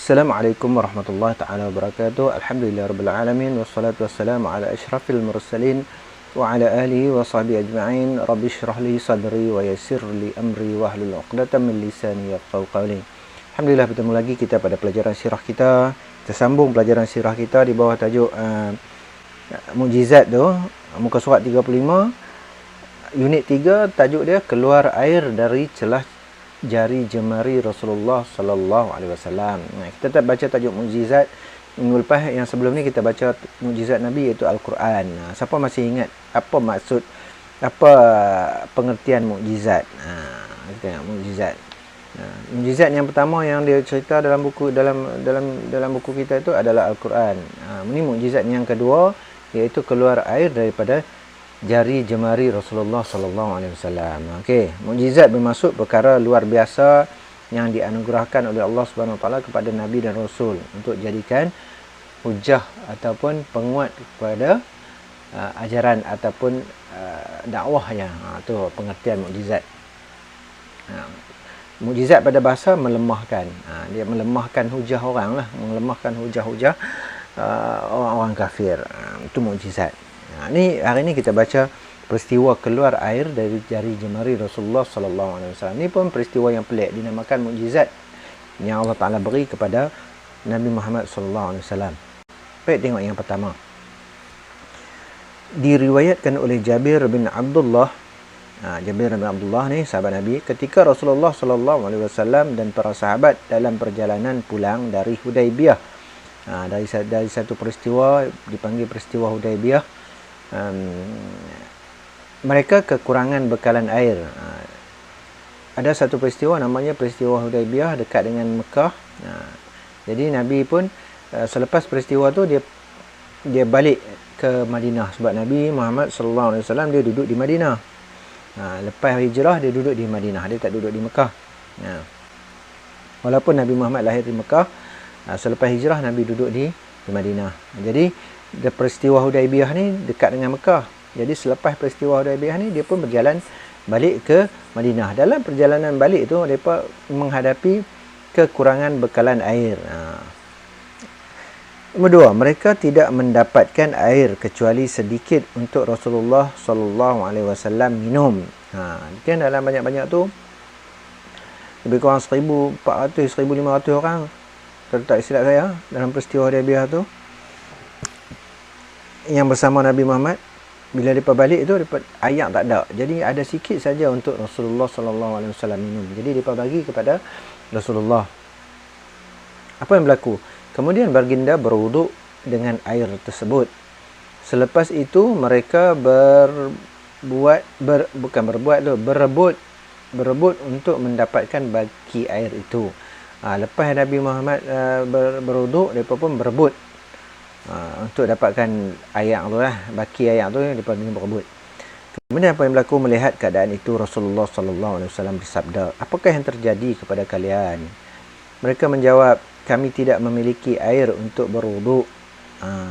Assalamualaikum warahmatullahi taala wabarakatuh. Alhamdulillahirabbil alamin wassalatu wassalamu ala asyrafil mursalin wa ala alihi wa sahbihi ajma'in. Rabbi shrah li sadri wa yassir li amri wa hlul 'uqdatam min lisani yafqahu qawli. Alhamdulillah, bertemu lagi kita pada pelajaran sirah kita. Kita sambung pelajaran sirah kita di bawah tajuk mukjizat tu, muka surat 35, unit 3, tajuk dia keluar air dari celah jari jemari Rasulullah sallallahu alaihi wasallam. Kita tak baca tajuk mukjizat minggu lepas. Yang sebelum ni kita baca mukjizat Nabi, iaitu Al-Quran. Siapa masih ingat apa maksud, apa pengertian mukjizat? Kita tengok mukjizat. Mukjizat yang pertama yang dia cerita dalam buku dalam buku kita itu adalah Al-Quran. Ini mukjizat yang kedua, iaitu keluar air daripada jari jemari Rasulullah sallallahu alaihi wasallam. Okey, mukjizat bermaksud perkara luar biasa yang dianugerahkan oleh Allah Subhanahu Wa Taala kepada nabi dan rasul untuk jadikan hujah ataupun penguat kepada ajaran ataupun dakwahnya. Itu pengertian mukjizat. Mukjizat pada bahasa melemahkan. Dia melemahkan hujah orang lah, melemahkan hujah-hujah orang-orang kafir. Itu mukjizat. Ni hari ni kita baca peristiwa keluar air dari jari jemari Rasulullah sallallahu alaihi wasallam. Ni pun peristiwa yang pelik, dinamakan mukjizat yang Allah Taala beri kepada Nabi Muhammad sallallahu alaihi wasallam. Baik, tengok yang pertama. Diriwayatkan oleh Jabir bin Abdullah. Jabir bin Abdullah ni sahabat Nabi, ketika Rasulullah sallallahu alaihi wasallam dan para sahabat dalam perjalanan pulang dari Hudaibiyah. Dari satu peristiwa dipanggil peristiwa Hudaibiyah. Mereka kekurangan bekalan air. Ada satu peristiwa namanya peristiwa Hudaibiyah dekat dengan Mekah. Jadi Nabi pun selepas peristiwa tu dia balik ke Madinah, sebab Nabi Muhammad sallallahu alaihi wasallam dia duduk di Madinah. Lepas hijrah dia duduk di Madinah, dia tak duduk di Mekah. Walaupun Nabi Muhammad lahir di Mekah, selepas hijrah Nabi duduk di Madinah. Jadi peristiwa Hudaibiyah ni dekat dengan Mekah. Jadi selepas peristiwa Hudaibiyah ni dia pun berjalan balik ke Madinah. Dalam perjalanan balik tu mereka menghadapi kekurangan bekalan air. Nombor dua, mereka tidak mendapatkan air kecuali sedikit untuk Rasulullah sallallahu alaihi wasallam minum. Kan dalam banyak-banyak tu lebih kurang 1,400 1,500 orang, kalau tak silap saya, dalam peristiwa Hudaibiyah tu yang bersama Nabi Muhammad. Bila mereka balik tu, air tak ada. Jadi ada sikit saja untuk Rasulullah sallallahu alaihi wasallam minum. Jadi mereka bagi kepada Rasulullah. Apa yang berlaku? Kemudian baginda berwuduk dengan air tersebut. Selepas itu mereka berebut untuk mendapatkan baki air itu. Lepas Nabi Muhammad berwuduk, mereka pun berebut untuk dapatkan air tu lah, baki air tu mereka berebut. Kemudian apa yang berlaku? Melihat keadaan itu, Rasulullah sallallahu alaihi wasallam bersabda, "Apakah yang terjadi kepada kalian?" Mereka menjawab, "Kami tidak memiliki air untuk berwuduk."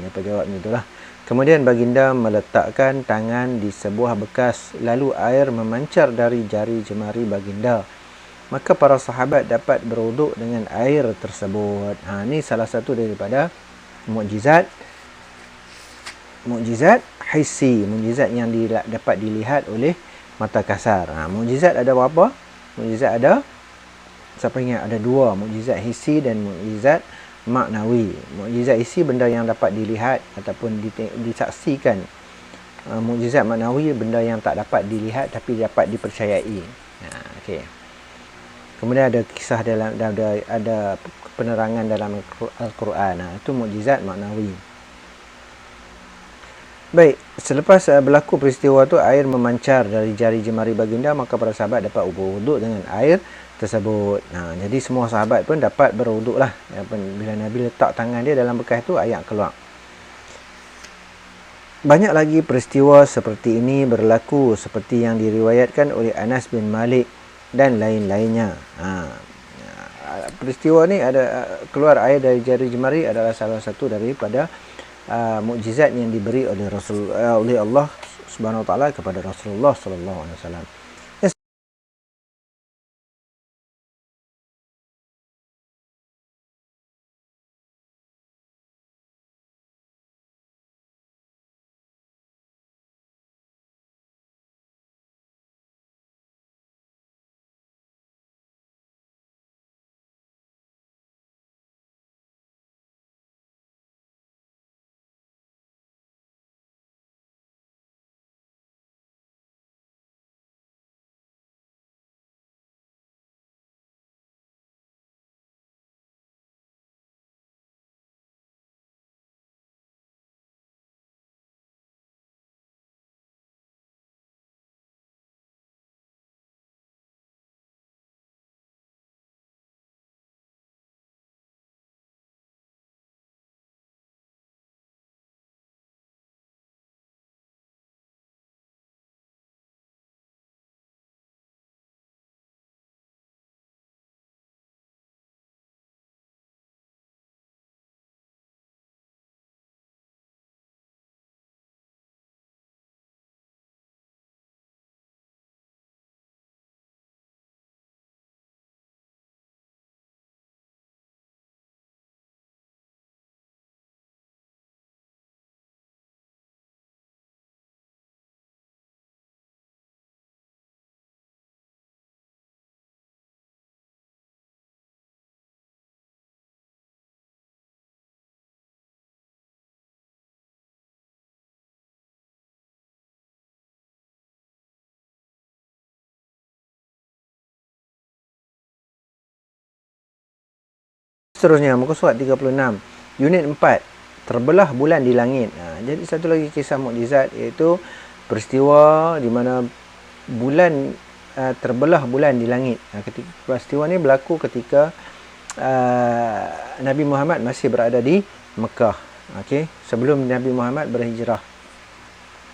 Mereka jawab itulah. Kemudian baginda meletakkan tangan di sebuah bekas, lalu air memancar dari jari jemari baginda. Maka para sahabat dapat berwuduk dengan air tersebut. Ini salah satu daripada mukjizat hissi, mukjizat yang dapat dilihat oleh mata kasar. Mukjizat ada berapa? Mukjizat ada, siapa ingat? Ada dua, mukjizat hissi dan mukjizat maknawi. Mukjizat hissi benda yang dapat dilihat ataupun disaksikan. Mukjizat maknawi benda yang tak dapat dilihat tapi dapat dipercayai. Okey. Kemudian ada kisah ada penerangan dalam Al-Quran. Itu mukjizat maknawi. Baik, selepas berlaku peristiwa tu, air memancar dari jari jemari baginda, maka para sahabat dapat berwuduk dengan air tersebut. Jadi semua sahabat pun dapat berwuduk lah. Bila Nabi letak tangan dia dalam bekas tu, air keluar. Banyak lagi peristiwa seperti ini berlaku, seperti yang diriwayatkan oleh Anas bin Malik dan lain-lainnya. Peristiwa ni ada keluar air dari jari jemari adalah salah satu daripada mukjizat yang diberi oleh Allah Subhanahu Wa Taala kepada Rasulullah sallallahu alaihi wasallam. seterusnya, muka surat 36. Unit 4, terbelah bulan di langit. Jadi satu lagi kisah mukjizat, iaitu peristiwa di mana bulan terbelah bulan di langit. Ketika peristiwa ni berlaku ketika Nabi Muhammad masih berada di Mekah. Okey, sebelum Nabi Muhammad berhijrah.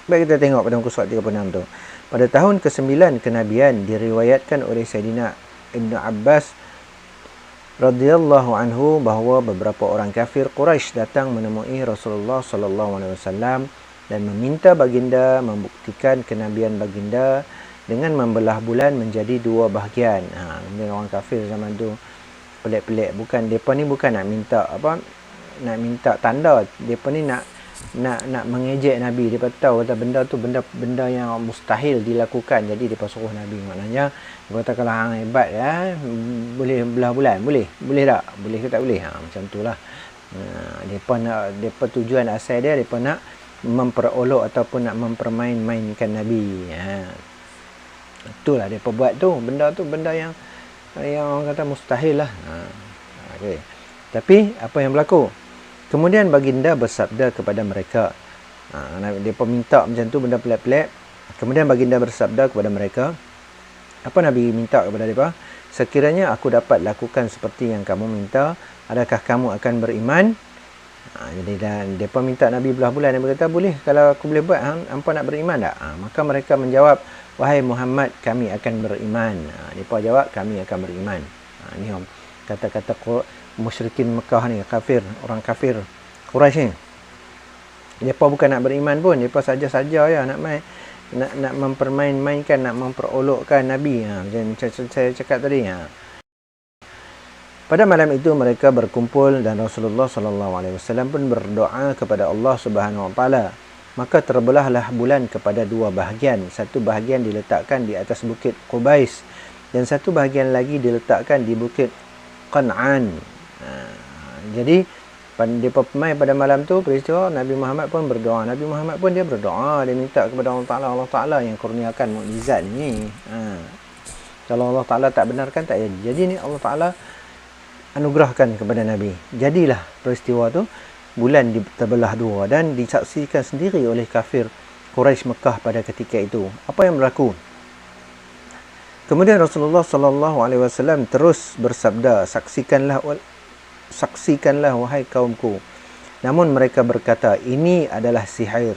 Baik, kita tengok pada muka surat 36 tu. Pada tahun ke-9 kenabian, diriwayatkan oleh Sayyidina Ibnu Abbas radhiyallahu anhu bahawa beberapa orang kafir Quraisy datang menemui Rasulullah sallallahu alaihi wasallam dan meminta baginda membuktikan kenabian baginda dengan membelah bulan menjadi dua bahagian. Kemudian orang kafir zaman tu pelik-pelik, bukan depa ni bukan nak minta nak minta tanda, depa ni nak mengejek Nabi. Depa tahu kata benda tu benda yang mustahil dilakukan, jadi depa suruh Nabi. Maknanya depa kata kalau hang hebat boleh belah bulan, boleh tak, boleh ke tak boleh, macam itulah. Depa tujuan asal dia, depa nak memperolok ataupun nak mempermain-mainkan Nabi. Itulah depa buat tu, benda yang orang kata mustahil lah. Okay. Tapi apa yang berlaku? Kemudian baginda bersabda kepada mereka. Mereka minta macam tu, benda pelik-pelik. Kemudian baginda bersabda kepada mereka. Apa Nabi minta kepada mereka? Sekiranya aku dapat lakukan seperti yang kamu minta, adakah kamu akan beriman? Jadi mereka minta Nabi belah bulan. Nabi kata, boleh. Kalau aku boleh buat, hampa nak beriman tak? Maka mereka menjawab, wahai Muhammad, kami akan beriman. Mereka jawab, kami akan beriman. Ini kata-kata musyrikin Mekah ni, kafir, orang kafir Quraisy ni. Depa bukan nak beriman pun, depa saja-saja ya nak mempermain-mainkan, nak memperolokkan Nabi. Macam saya cakap tadi. Pada malam itu mereka berkumpul dan Rasulullah sallallahu alaihi wasallam pun berdoa kepada Allah Subhanahu wa taala. Maka terbelahlah bulan kepada dua bahagian. Satu bahagian diletakkan di atas bukit Qubais dan satu bahagian lagi diletakkan di bukit Qan'an. Jadi mereka main pada malam tu, peristiwa Nabi Muhammad pun berdoa. Nabi Muhammad pun dia berdoa, dia minta kepada Allah Ta'ala yang kurniakan mukjizat ni. Kalau Allah Ta'ala tak benarkan, tak jadi. Jadi ni Allah Ta'ala anugerahkan kepada Nabi. Jadilah peristiwa tu, bulan terbelah dua dan disaksikan sendiri oleh kafir Quraisy Mekah pada ketika itu. Apa yang berlaku? Kemudian Rasulullah sallallahu alaihi wasallam terus bersabda, saksikanlah wahai kaumku. Namun mereka berkata, ini adalah sihir.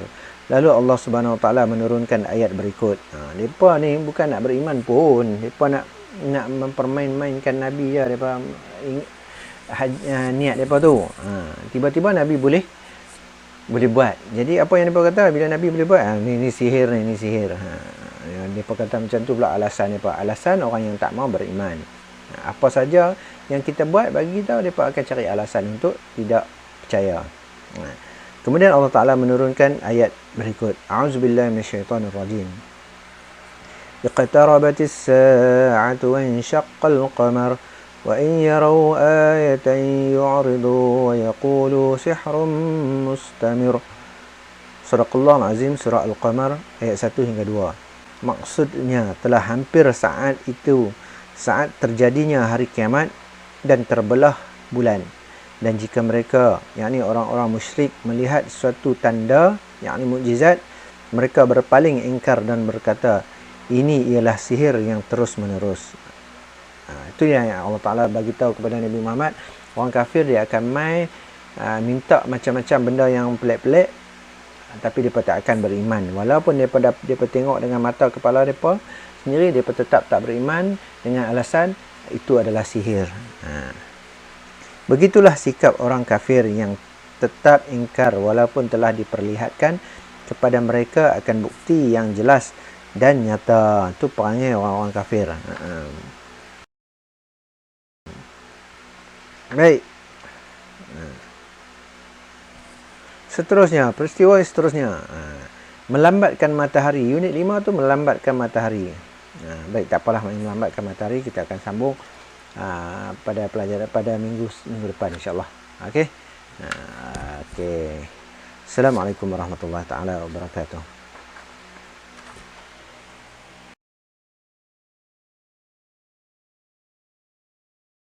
Lalu Allah Subhanahu wa taala menurunkan ayat berikut. Depa ni bukan nak beriman pun, depa nak mempermain-mainkan Nabi je, depa niat depa tu. Tiba-tiba Nabi boleh buat. Jadi apa yang depa kata bila Nabi boleh buat? Ni sihir ni sihir. Depa kata macam tu pula alasan depa. Alasan orang yang tak mau beriman. Apa saja yang kita buat, bagi tahu depa akan cari alasan untuk tidak percaya. Kemudian Allah Ta'ala menurunkan ayat berikut. A'udzubillahi minasyaitonirrajim. Iqtarabatis sa'atu wa insyaqqal qamar wa in yaraw ayatan yu'ridu wa yaqulu sihrun mustamir. Surah Azim, surah Al-Qamar ayat 1 hingga 2. Maksudnya telah hampir saat itu, saat terjadinya hari kiamat dan terbelah bulan. Dan jika mereka, yakni orang-orang musyrik, melihat suatu tanda, yakni mukjizat, mereka berpaling ingkar dan berkata, ini ialah sihir yang terus menerus. Itu yang Allah Ta'ala bagi tahu kepada Nabi Muhammad. Orang kafir dia akan minta macam-macam benda yang pelik-pelik, tapi mereka tak akan beriman. Walaupun mereka tengok dengan mata kepala mereka sendiri, mereka tetap tak beriman dengan alasan itu adalah sihir. Begitulah sikap orang kafir yang tetap ingkar walaupun telah diperlihatkan kepada mereka akan bukti yang jelas dan nyata. Itu perangai orang-orang kafir. Baik. Seterusnya, peristiwa seterusnya. Melambatkan matahari. Unit 5 tu melambatkan matahari. Baik, tak apalah melambatkan matahari. Kita akan sambung pada pelajaran pada minggu depan insya-Allah. Okey. Assalamualaikum warahmatullahi taala wabarakatuh.